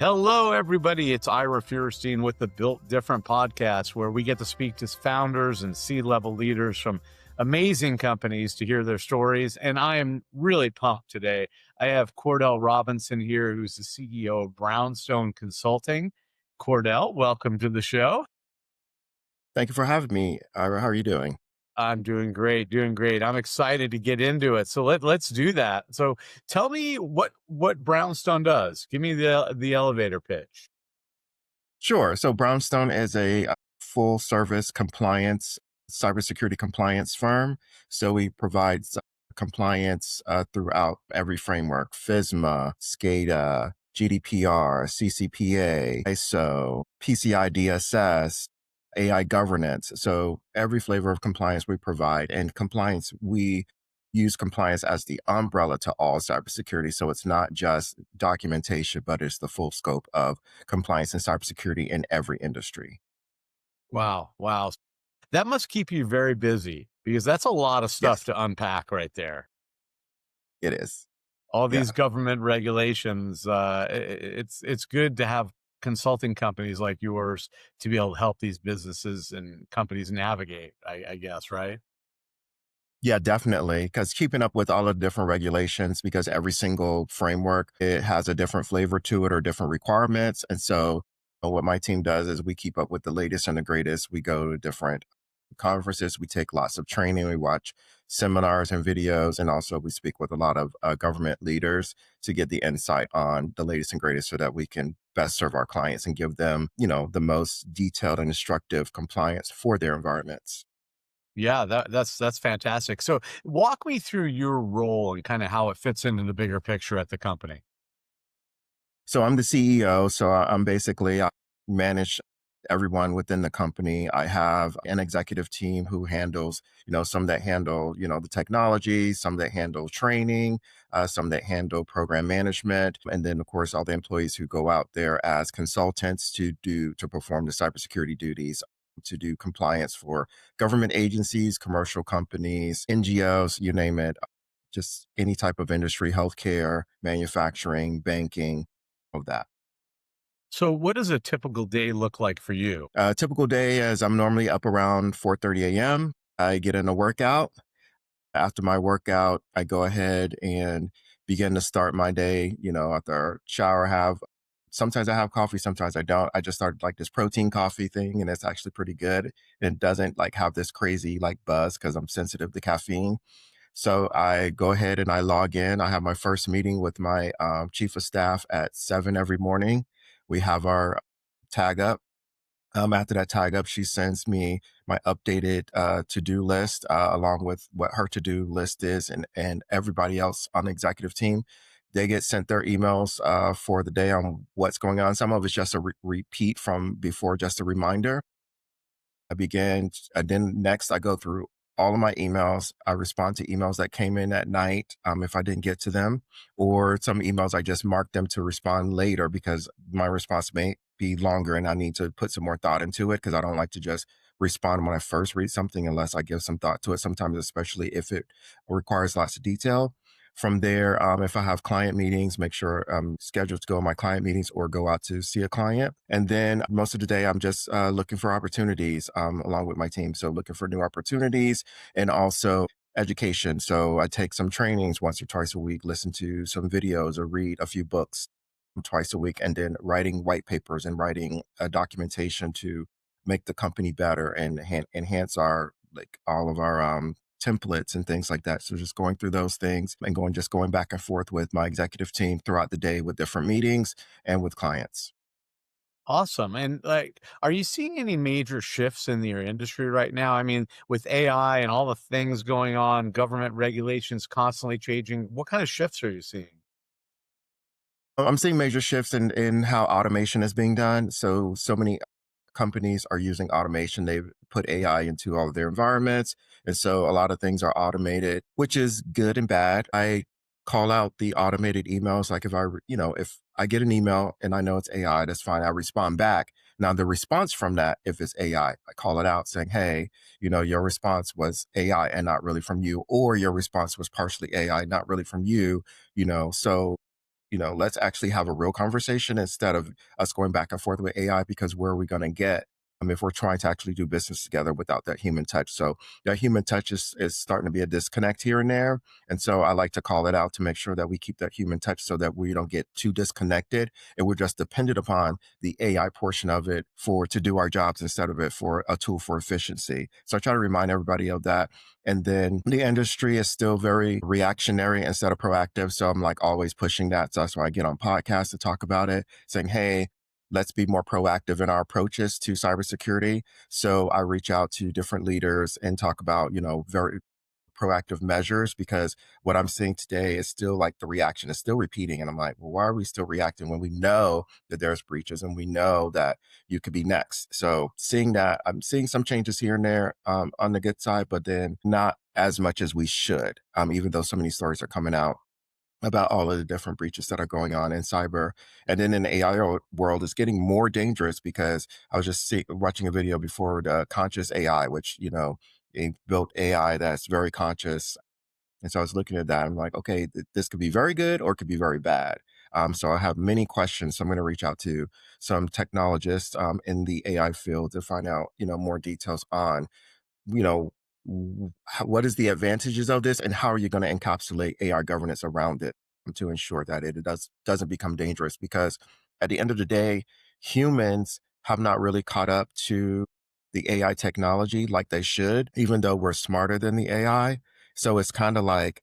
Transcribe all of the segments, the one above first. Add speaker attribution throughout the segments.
Speaker 1: Hello, everybody. It's Ira Feuerstein with the Built Different podcast, where we get to speak to founders and C-level leaders from amazing companies to hear their stories. And I am really pumped today. I have Cordell Robinson here, who's the CEO of Brownstone Consulting. Cordell, welcome to the show.
Speaker 2: Thank you for having me, Ira. How are you doing?
Speaker 1: I'm doing great, doing great. I'm excited to get into it. So let's do that. So tell me what Brownstone does. Give me the elevator pitch.
Speaker 2: Sure. So Brownstone is a full service compliance, cybersecurity compliance firm. So we provide compliance throughout every framework: FISMA, SCADA, GDPR, CCPA, ISO, PCI DSS, AI governance. So every flavor of compliance we provide, and compliance, we use compliance as the umbrella to all cybersecurity. So it's not just documentation, but it's the full scope of compliance and cybersecurity in every industry.
Speaker 1: Wow. Wow. That must keep you very busy because that's a lot of stuff
Speaker 2: Yes,
Speaker 1: to unpack right there.
Speaker 2: it is.
Speaker 1: All these
Speaker 2: Yeah.
Speaker 1: government regulations, it's good to have consulting companies like yours to be able to help these businesses and companies navigate, I guess, right?
Speaker 2: Yeah, definitely. Because keeping up with all of the different regulations, because every single framework, it has a different flavor to it or different requirements. And so what my team does is we keep up with the latest and the greatest. We go to different conferences, we take lots of training, we watch seminars and videos, and also we speak with a lot of government leaders to get the insight on the latest and greatest so that we can best serve our clients and give them, the most detailed and instructive compliance for their environments.
Speaker 1: Yeah, that's fantastic. So walk me through your role and kind of how it fits into the bigger picture at the company.
Speaker 2: So I'm the CEO. So I'm basically, I manage everyone within the company. I have an executive team who handles, some that handle, the technology, some that handle training, some that handle program management. And then of course, all the employees who go out there as consultants to perform the cybersecurity duties, to do compliance for government agencies, commercial companies, NGOs, you name it, just any type of industry, healthcare, manufacturing, banking, of that.
Speaker 1: So what does a typical day look like for you?
Speaker 2: Typical day is I'm normally up around 4:30 a.m. I get in a workout. After my workout, I go ahead and begin to start my day. After I shower, have sometimes I have coffee, sometimes I don't. I just started like this protein coffee thing, and it's actually pretty good. And it doesn't like have this crazy like buzz because I'm sensitive to caffeine. So I go ahead and I log in. I have my first meeting with my chief of staff at 7 every morning. We have our tag up. After that tag up, she sends me my updated to-do list along with what her to-do list is, and everybody else on the executive team. They get sent their emails for the day on what's going on. Some of it's just a repeat from before, just a reminder. Then next I go through all of my emails. I respond to emails that came in at night if I didn't get to them, or some emails I just mark them to respond later because my response may be longer and I need to put some more thought into it because I don't like to just respond when I first read something unless I give some thought to it, sometimes, especially if it requires lots of detail. From there, if I have client meetings, make sure I'm scheduled to go on my client meetings or go out to see a client. And then most of the day, I'm just looking for opportunities along with my team. So looking for new opportunities and also education. So I take some trainings once or twice a week, listen to some videos or read a few books twice a week, and then writing white papers and writing documentation to make the company better and enhance our like all of our templates and things like that. So just going through those things and going back and forth with my executive team throughout the day with different meetings and with clients.
Speaker 1: Awesome. And like, are you seeing any major shifts in your industry right now? I mean, with AI and all the things going on, government regulations constantly changing, what kind of shifts are you seeing?
Speaker 2: I'm seeing major shifts in how automation is being done. So many companies are using automation. They've put AI into all of their environments. And so a lot of things are automated, which is good and bad. I call out the automated emails. Like if I get an email and I know it's AI, that's fine. I respond back. Now the response from that, if it's AI, I call it out saying, hey, your response was AI and not really from you, or your response was partially AI, not really from you, so let's actually have a real conversation instead of us going back and forth with AI, because where are we going to get if we're trying to actually do business together without that human touch? So that human touch is starting to be a disconnect here and there. And so I like to call it out to make sure that we keep that human touch so that we don't get too disconnected and we're just dependent upon the AI portion of it for to do our jobs instead of it for a tool for efficiency. So I try to remind everybody of that. And then the industry is still very reactionary instead of proactive. So I'm like always pushing that. So that's why I get on podcasts to talk about it, saying, hey, let's be more proactive in our approaches to cybersecurity. So I reach out to different leaders and talk about, very proactive measures, because what I'm seeing today is still like the reaction is still repeating. And I'm like, well, why are we still reacting when we know that there's breaches and we know that you could be next? So seeing that, I'm seeing some changes here and there on the good side, but then not as much as we should, even though so many stories are coming out about all of the different breaches that are going on in cyber. And then in the AI world, it's getting more dangerous because I was just watching a video before the conscious AI, which, they built AI that's very conscious. And so I was looking at that. I'm like, okay, this could be very good or it could be very bad. So I have many questions. So I'm going to reach out to some technologists in the AI field to find out, more details on you know, what is the advantages of this and how are you going to encapsulate AI governance around it to ensure that doesn't become dangerous? Because at the end of the day, humans have not really caught up to the AI technology like they should, even though we're smarter than the AI. So it's kind of like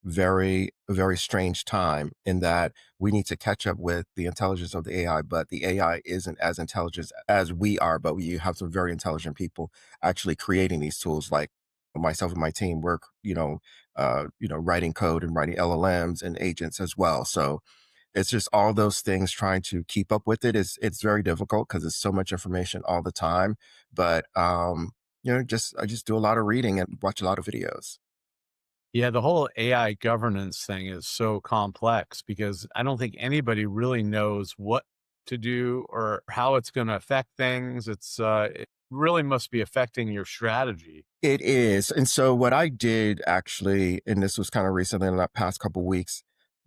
Speaker 2: a very strange time in that we need to catch up with the intelligence of the AI, but the AI isn't as intelligent as we are. But we have some very intelligent people actually creating these tools, like myself and my team work, writing code and writing LLMs and agents as well. So it's just all those things trying to keep up with it it's very difficult because it's so much information all the time. But I just do a lot of reading and watch a lot of videos.
Speaker 1: Yeah, the whole AI governance thing is so complex because I don't think anybody really knows what to do or how it's going to affect things. It really must be affecting your strategy.
Speaker 2: It is. And so what I did actually, and this was kind of recently in the past couple weeks,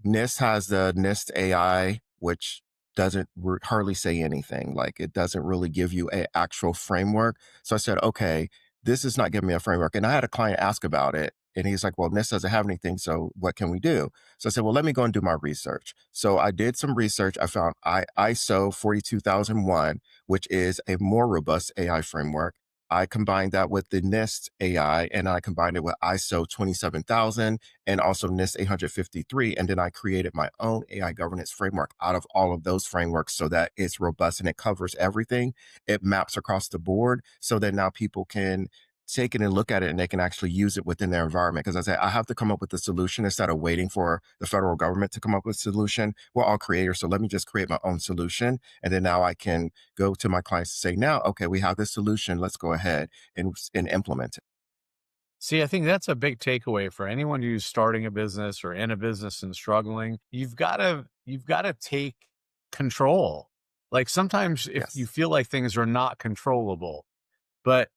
Speaker 2: NIST has the NIST AI, which doesn't hardly say anything. Like it doesn't really give you an actual framework. So I said, okay, this is not giving me a framework. And I had a client ask about it. And he's like, well, NIST doesn't have anything. So what can we do? So I said, well, let me go and do my research. So I did some research. I found ISO 42001, which is a more robust AI framework. I combined that with the NIST AI and I combined it with ISO 27000 and also NIST 853. And then I created my own AI governance framework out of all of those frameworks so that it's robust and it covers everything. It maps across the board so that now people can take it and look at it and they can actually use it within their environment. Because I say, I have to come up with a solution instead of waiting for the federal government to come up with a solution. We're all creators. So let me just create my own solution. And then now I can go to my clients and say, now, okay, we have this solution. Let's go ahead and implement it.
Speaker 1: See, I think that's a big takeaway for anyone who's starting a business or in a business and struggling. You've got to take control. Like sometimes if you
Speaker 2: Yes.
Speaker 1: feel like things are not controllable, but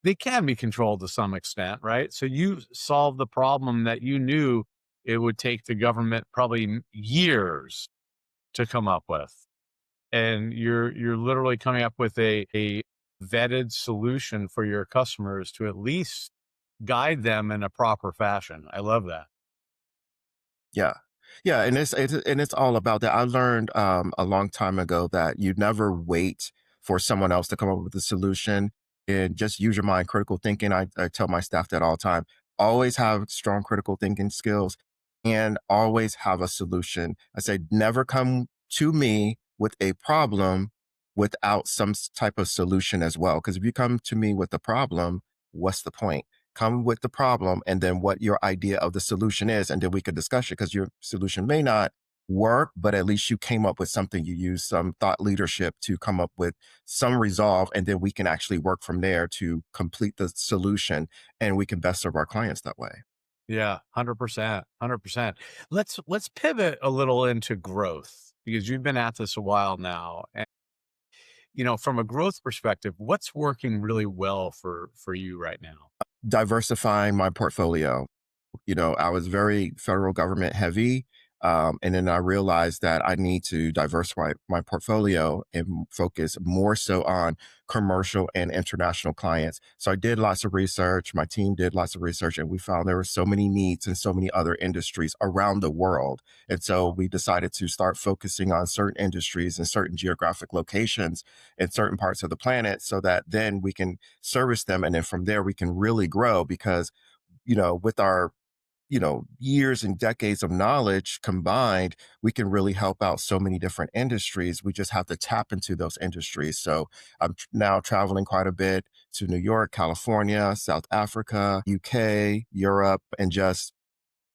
Speaker 1: they can be controlled to some extent, right? So you solve the problem that you knew it would take the government probably years to come up with. And you're literally coming up with a vetted solution for your customers to at least guide them in a proper fashion. I love that.
Speaker 2: Yeah. Yeah, and it's all about that. I learned a long time ago that you never wait for someone else to come up with a solution and just use your mind. Critical thinking. I tell my staff that all the time. Always have strong critical thinking skills and always have a solution. I say never come to me with a problem without some type of solution as well. Because if you come to me with a problem, what's the point? Come with the problem and then what your idea of the solution is, and then we could discuss it because your solution may not work, but at least you came up with something. You use some thought leadership to come up with some resolve, and then we can actually work from there to complete the solution, and we can best serve our clients that way.
Speaker 1: Yeah, 100%, 100%. Let's pivot a little into growth because you've been at this a while now. And from a growth perspective, what's working really well for you right now?
Speaker 2: Diversifying my portfolio. I was very federal government heavy. And then I realized that I need to diversify my portfolio and focus more so on commercial and international clients. So I did lots of research. My team did lots of research, and we found there were so many needs in so many other industries around the world. And so we decided to start focusing on certain industries and certain geographic locations in certain parts of the planet so that then we can service them. And then from there, we can really grow because, with our years and decades of knowledge combined, we can really help out so many different industries. We just have to tap into those industries. So I'm now traveling quite a bit to New York, California, South Africa, UK, Europe, and just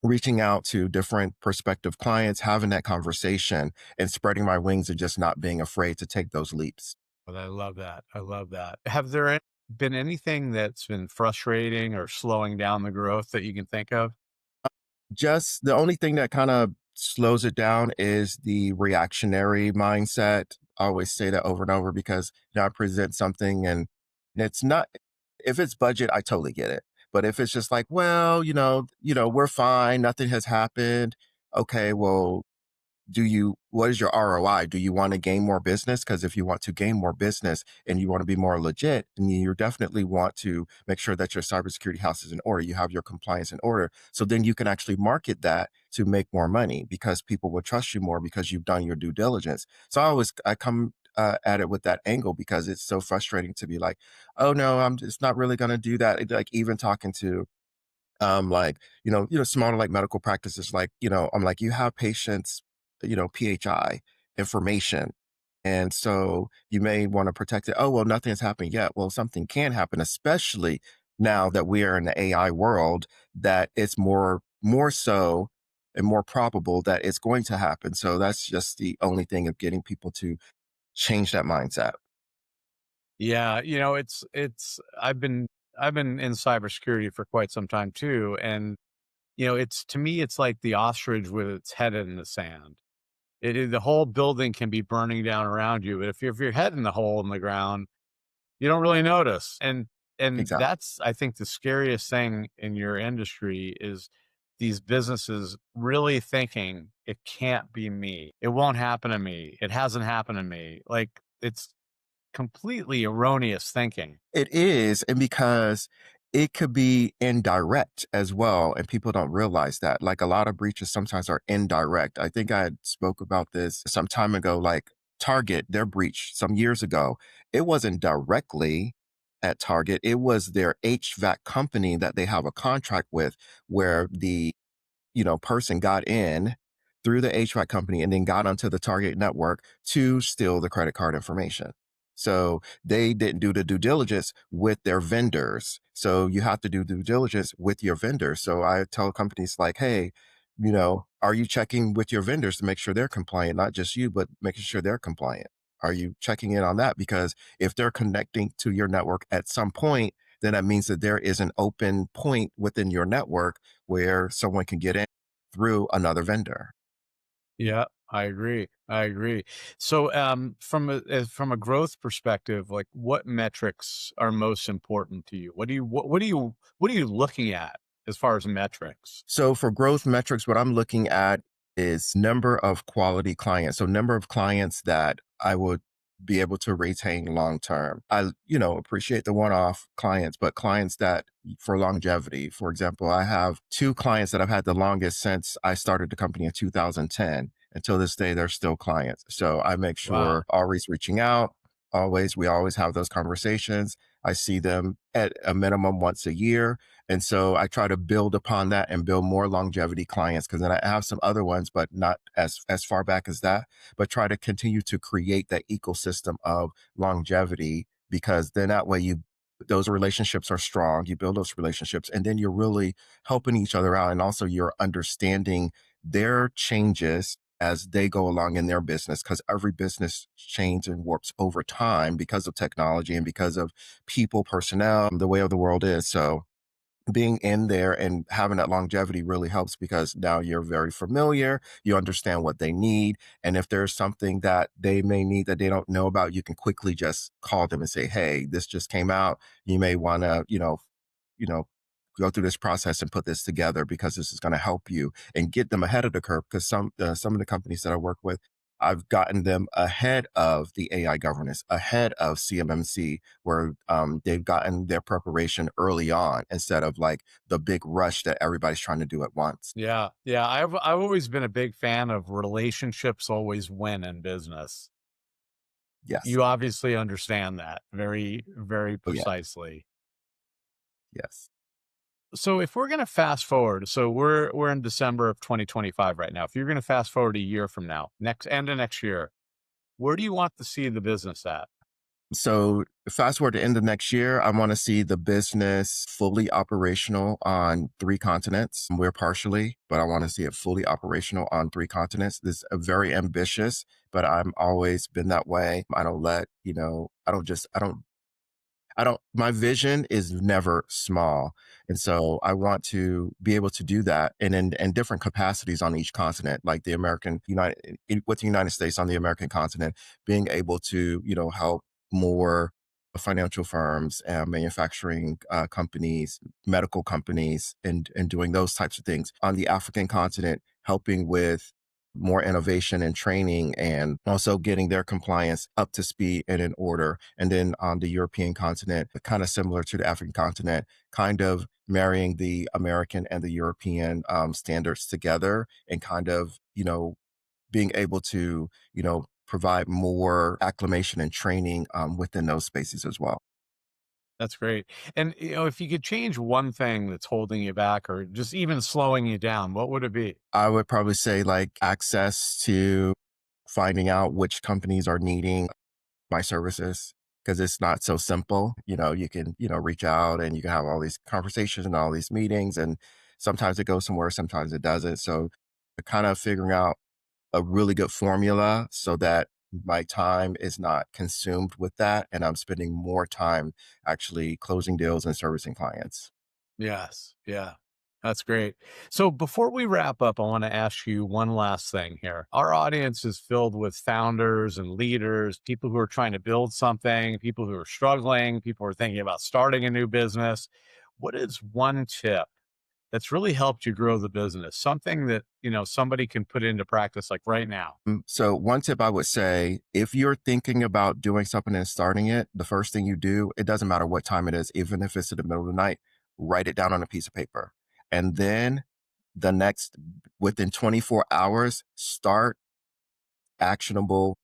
Speaker 2: reaching out to different prospective clients, having that conversation and spreading my wings and just not being afraid to take those leaps.
Speaker 1: But I love that. I love that. Have there been anything that's been frustrating or slowing down the growth that you can think of?
Speaker 2: Just the only thing that kind of slows it down is the reactionary mindset. I always say that over and over because I present something and it's not, if it's budget, I totally get it. But if it's just like, well, we're fine, nothing has happened. Okay, well, what is your ROI? Do you want to gain more business? Because if you want to gain more business and you want to be more legit, then you definitely want to make sure that your cybersecurity house is in order. You have your compliance in order. So then you can actually market that to make more money because people will trust you more because you've done your due diligence. So I come at it with that angle because it's so frustrating to be like, oh no, I'm just not really going to do that. Like even talking to like smaller like medical practices, like I'm like, you have patients, PHI information, and so you may want to protect it. Oh well, nothing has happened yet. Well, something can happen, especially now that we are in the AI world, that it's more so and more probable that it's going to happen. So that's just the only thing of getting people to change that mindset.
Speaker 1: Yeah, I've been in cybersecurity for quite some time too, and it's to me it's like the ostrich with its head in the sand. The whole building can be burning down around you, but if your head in the hole in the ground, you don't really notice. And
Speaker 2: Exactly.
Speaker 1: that's I think the scariest thing in your industry is these businesses really thinking it can't be me. It won't happen to me. It hasn't happened to me. Like it's completely erroneous thinking.
Speaker 2: It is, and because it could be indirect as well, and people don't realize that. Like a lot of breaches sometimes are indirect. I think I had spoke about this some time ago. Like Target, their breach some years ago, it wasn't directly at Target. It was their HVAC company that they have a contract with, where the person got in through the HVAC company and then got onto the Target network to steal the credit card information. So they didn't do the due diligence with their vendors. So you have to do due diligence with your vendors. So I tell companies like, hey, are you checking with your vendors to make sure they're compliant, not just you, but making sure they're compliant? Are you checking in on that? Because if they're connecting to your network at some point, then that means that there is an open point within your network where someone can get in through another vendor.
Speaker 1: Yeah, I agree. I agree. So, from a growth perspective, like what metrics are most important to you? What are you looking at as far as metrics?
Speaker 2: So for growth metrics, what I'm looking at is number of quality clients. So number of clients that I would be able to retain long term. I, appreciate the one-off clients, but clients that for longevity. For example, I have two clients that I've had the longest since I started the company in 2010. Until this day, they're still clients. So I make
Speaker 1: Wow.
Speaker 2: sure always reaching out. We always have those conversations. I see them at a minimum once a year, and so I try to build upon that and build more longevity clients because then I have some other ones, but not as far back as that. But try to continue to create that ecosystem of longevity because then that way those relationships are strong. You build those relationships, and then you're really helping each other out, and also you're understanding their changes as they go along in their business because every business changes and warps over time because of technology and because of people, personnel, the way of the world is. So being in there and having that longevity really helps because now you're very familiar, you understand what they need, and if there's something that they may need that they don't know about, you can quickly just call them and say, hey, this just came out, you may want to you know go through this process and put this together because this is going to help you and get them ahead of the curve. Because some of the companies that I work with, I've gotten them ahead of the AI governance, ahead of CMMC, where they've gotten their preparation early on instead of like the big rush that everybody's trying to do at once.
Speaker 1: Yeah. Yeah. I've always been a big fan of relationships always win in business.
Speaker 2: Yes.
Speaker 1: You obviously understand that very, very
Speaker 2: Oh, yeah.
Speaker 1: precisely.
Speaker 2: Yes.
Speaker 1: So if we're going to fast forward, so we're in December of 2025 right now. If you're going to fast forward a year from now, next end of next year, where do you want to see the business at?
Speaker 2: So fast forward to end of next year, I want to see the business fully operational on 3 continents. We're partially, but I want to see it fully operational on 3 continents. This is very ambitious, but I'm always been that way. I don't let, I don't, my vision is never small. And so I want to be able to do that and in different capacities on each continent, like the with the United States on the American continent, being able to, help more financial firms and manufacturing companies, medical companies, and doing those types of things. On the African continent, helping with more innovation and training and also getting their compliance up to speed and in order. And then on the European continent, kind of similar to the African continent, kind of marrying the American and the European standards together and kind of, being able to, provide more acclimation and training within those spaces as well.
Speaker 1: That's great. And if you could change one thing that's holding you back or just even slowing you down, what would it be?
Speaker 2: I would probably say like access to finding out which companies are needing my services because it's not so simple. You can, reach out and you can have all these conversations and all these meetings, and sometimes it goes somewhere, sometimes it doesn't. So kind of figuring out a really good formula so that my time is not consumed with that. And I'm spending more time actually closing deals and servicing clients.
Speaker 1: Yes. Yeah. That's great. So before we wrap up, I want to ask you one last thing here. Our audience is filled with founders and leaders, people who are trying to build something, people who are struggling, people who are thinking about starting a new business. What is one tip that's really helped you grow the business? Something that, somebody can put into practice like right now.
Speaker 2: So one tip I would say, if you're thinking about doing something and starting it, the first thing you do, it doesn't matter what time it is, even if it's in the middle of the night, write it down on a piece of paper. And then the next, within 24 hours, start actionable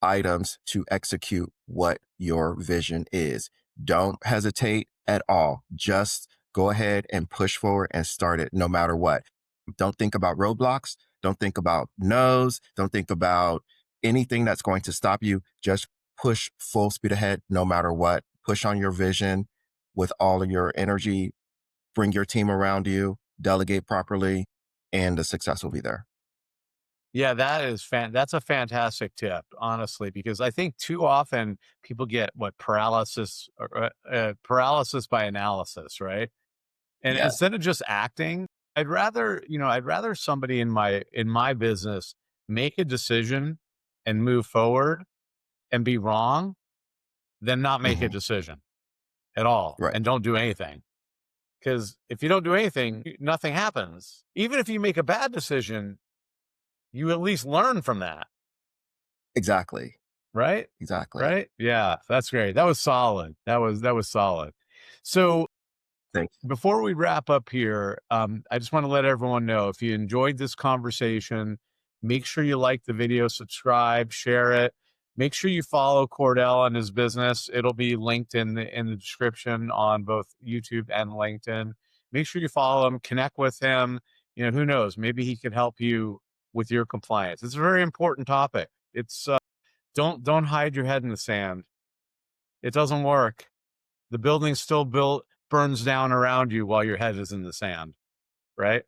Speaker 2: items to execute what your vision is. Don't hesitate at all. Just go ahead and push forward and start it no matter what. Don't think about roadblocks. Don't think about no's. Don't think about anything that's going to stop you. Just push full speed ahead no matter what. Push on your vision with all of your energy. Bring your team around you, delegate properly, and the success will be there.
Speaker 1: Yeah, that's a fantastic tip, honestly, because I think too often people get what paralysis by analysis, right? And
Speaker 2: Yeah.
Speaker 1: instead of just acting, I'd rather somebody in my business make a decision and move forward and be wrong than not make a
Speaker 2: Hmm.
Speaker 1: decision at all
Speaker 2: Right.
Speaker 1: and don't do anything. Because if you don't do anything, nothing happens. Even if you make a bad decision, you at least learn from that,
Speaker 2: Exactly.
Speaker 1: right?
Speaker 2: Exactly.
Speaker 1: Right? Yeah, that's great. That was solid. That was solid. So
Speaker 2: Thank
Speaker 1: before we wrap up here, I just want to let everyone know if you enjoyed this conversation, make sure you like the video, subscribe, share it. Make sure you follow Cordell and his business. It'll be linked in the description on both YouTube and LinkedIn. Make sure you follow him, connect with him. Who knows? Maybe he could help you with your compliance. It's a very important topic. It's don't hide your head in the sand. It doesn't work. The building's still built, burns down around you while your head is in the sand, right?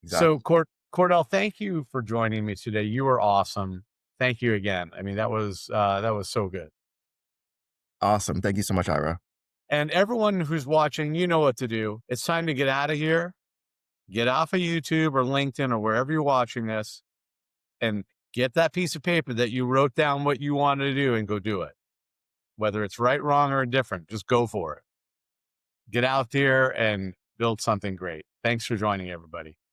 Speaker 1: So,
Speaker 2: Exactly.
Speaker 1: Cordell, thank you for joining me today. You were awesome. Thank you again. I mean, that was so good.
Speaker 2: Awesome. Thank you so much, Ira.
Speaker 1: And everyone who's watching, you know what to do. It's time to get out of here, get off of YouTube or LinkedIn or wherever you're watching this, and get that piece of paper that you wrote down what you wanted to do and go do it. Whether it's right, wrong, or indifferent, just go for it. Get out there and build something great. Thanks for joining, everybody.